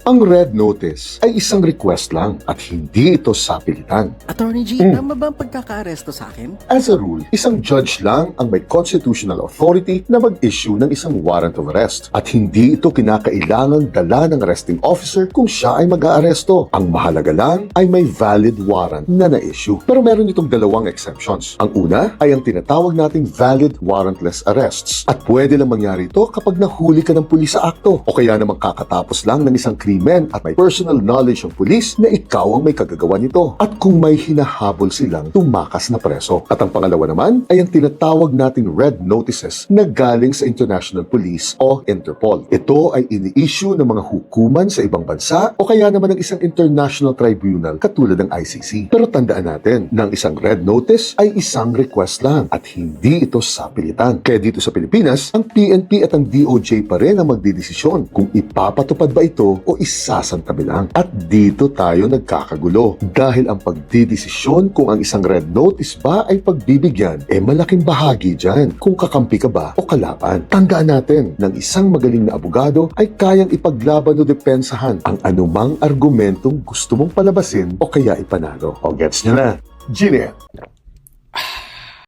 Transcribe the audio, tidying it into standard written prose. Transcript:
Ang red notice ay isang request lang at hindi ito sapilitan. Attorney G, tama ba ang pagkaka-aresto sa akin? As a rule, isang judge lang ang may constitutional authority na mag-issue ng isang warrant of arrest at hindi ito kinakailangang dala ng arresting officer kung siya ay mag-aaresto. Ang mahalaga lang ay may valid warrant na na-issue. Pero meron itong dalawang exceptions. Ang una ay ang tinatawag nating valid warrantless arrests at pwede lang mangyari ito kapag nahuli ka ng pulis sa akto o kaya naman kakatapos lang ng isang krimen at may personal knowledge ng pulis na ikaw ang may kagagawa nito at kung may hinahabol silang tumakas na preso. At ang pangalawa naman ay ang tinatawag nating red notices na galing sa International Police o Interpol. Ito ay ini-issue ng mga hukuman sa ibang bansa o kaya naman ng isang international tribunal katulad ng ICC. Pero tandaan natin na ang isang red notice ay isang request lang at hindi ito sapilitan. Kaya dito sa Pilipinas, ang PNP at ang DOJ pa rin ang magdidesisyon kung ipapatupad ba ito o isasantabi lang. At dito tayo nagkakagulo dahil ang pagdidesisyon kung ang isang red notice ba ay pagbibigyan malaking bahagi dyan kung kakampi ka ba o kalaban. Tandaan natin ng isang magaling na abogado ay kayang ipaglaban o depensahan ang anumang argumentong gusto mong palabasin o kaya ipanalo. O gets nyo na? Genial!